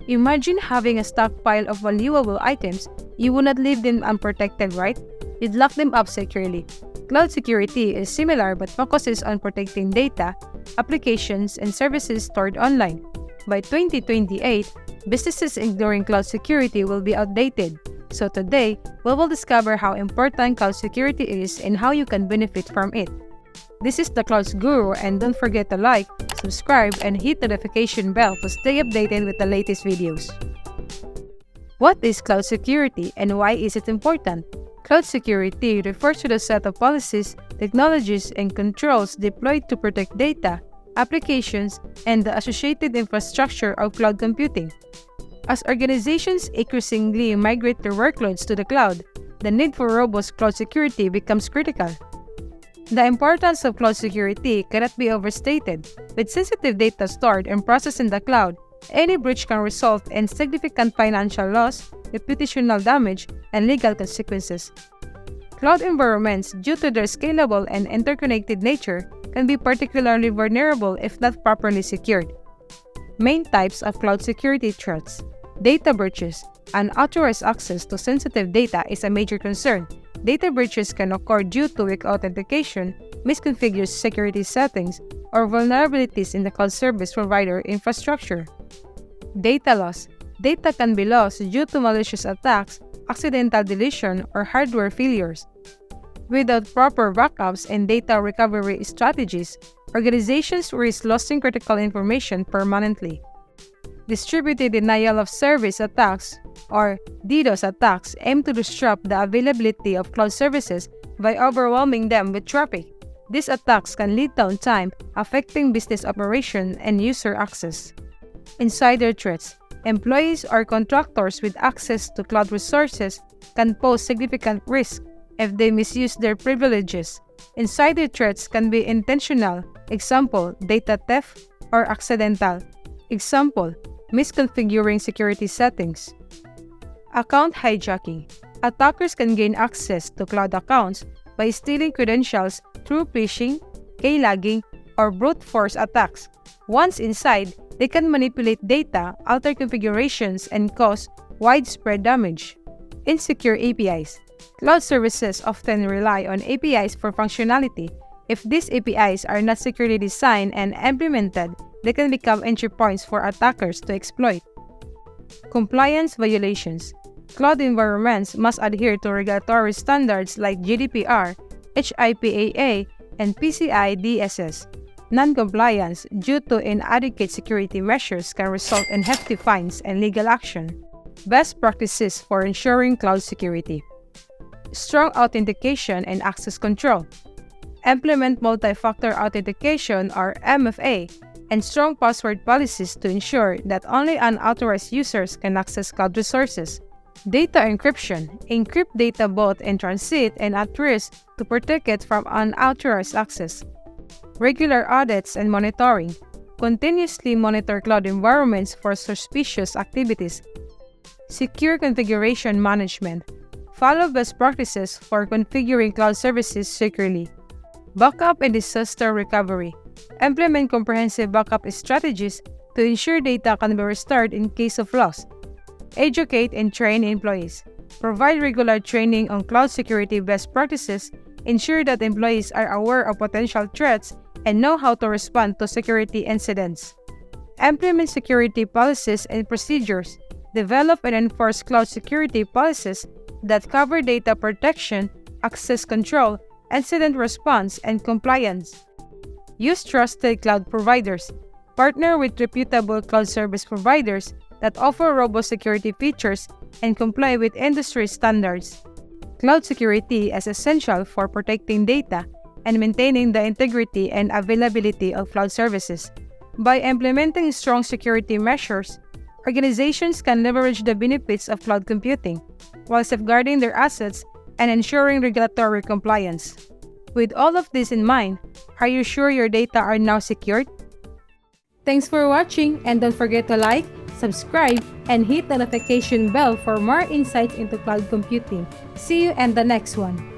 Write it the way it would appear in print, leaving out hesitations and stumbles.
Imagine having a stockpile of valuable items. You would not leave them unprotected, right? You'd lock them up securely. Cloud security is similar but focuses on protecting data, applications, and services stored online. By 2028, businesses ignoring cloud security will be outdated. So today, we will discover how important cloud security is and how you can benefit from it. This is the Cloud Guru, and don't forget to like, subscribe, and hit the notification bell to stay updated with the latest videos. What is cloud security and why is it important? Cloud security refers to the set of policies, technologies, and controls deployed to protect data, applications, and the associated infrastructure of cloud computing. As organizations increasingly migrate their workloads to the cloud, the need for robust cloud security becomes critical. The importance of cloud security cannot be overstated. With sensitive data stored and processed in the cloud, any breach can result in significant financial loss, reputational damage, and legal consequences. Cloud environments, due to their scalable and interconnected nature, can be particularly vulnerable if not properly secured. Main types of cloud security threats. Data breaches. Unauthorized access to sensitive data is a major concern. Data breaches can occur due to weak authentication, misconfigured security settings, or vulnerabilities in the cloud service provider infrastructure. Data loss. Data can be lost due to malicious attacks, accidental deletion, or hardware failures. Without proper backups and data recovery strategies, organizations risk losing critical information permanently. Distributed denial of service attacks, or DDoS attacks, aim to disrupt the availability of cloud services by overwhelming them with traffic. These attacks can lead to downtime, affecting business operation and user access. Insider threats. Employees or contractors with access to cloud resources can pose significant risk if they misuse their privileges. Insider threats can be intentional, example, data theft, or accidental, example, misconfiguring security settings. Account hijacking. Attackers can gain access to cloud accounts by stealing credentials through phishing, keylogging, or brute force attacks. Once inside, they can manipulate data, alter configurations, and cause widespread damage. Insecure APIs. Cloud services often rely on APIs for functionality. If these APIs are not securely designed and implemented, they can become entry points for attackers to exploit. Compliance violations. Cloud environments must adhere to regulatory standards like GDPR, HIPAA, and PCI DSS. Non-compliance due to inadequate security measures can result in hefty fines and legal action. Best practices for ensuring cloud security. Strong authentication and access control. Implement multi-factor authentication or MFA and strong password policies to ensure that only unauthorized users can access cloud resources. Data encryption. Encrypt data both in transit and at rest to protect it from unauthorized access. Regular audits and monitoring. Continuously monitor cloud environments for suspicious activities. Secure configuration management. Follow best practices for configuring cloud services securely. Backup and disaster recovery. Implement comprehensive backup strategies to ensure data can be restored in case of loss. Educate and train employees. Provide regular training on cloud security best practices. Ensure that employees are aware of potential threats and know how to respond to security incidents. Implement security policies and procedures. Develop and enforce cloud security policies that cover data protection, access control, incident response, and compliance. Use trusted cloud providers. Partner with reputable cloud service providers that offer robust security features and comply with industry standards. Cloud security is essential for protecting data and maintaining the integrity and availability of cloud services. By implementing strong security measures, organizations can leverage the benefits of cloud computing while safeguarding their assets and ensuring regulatory compliance. With all of this in mind, are you sure your data are now secured? Thanks for watching, and don't forget to like, subscribe, and hit the notification bell for more insights into cloud computing. See you in the next one.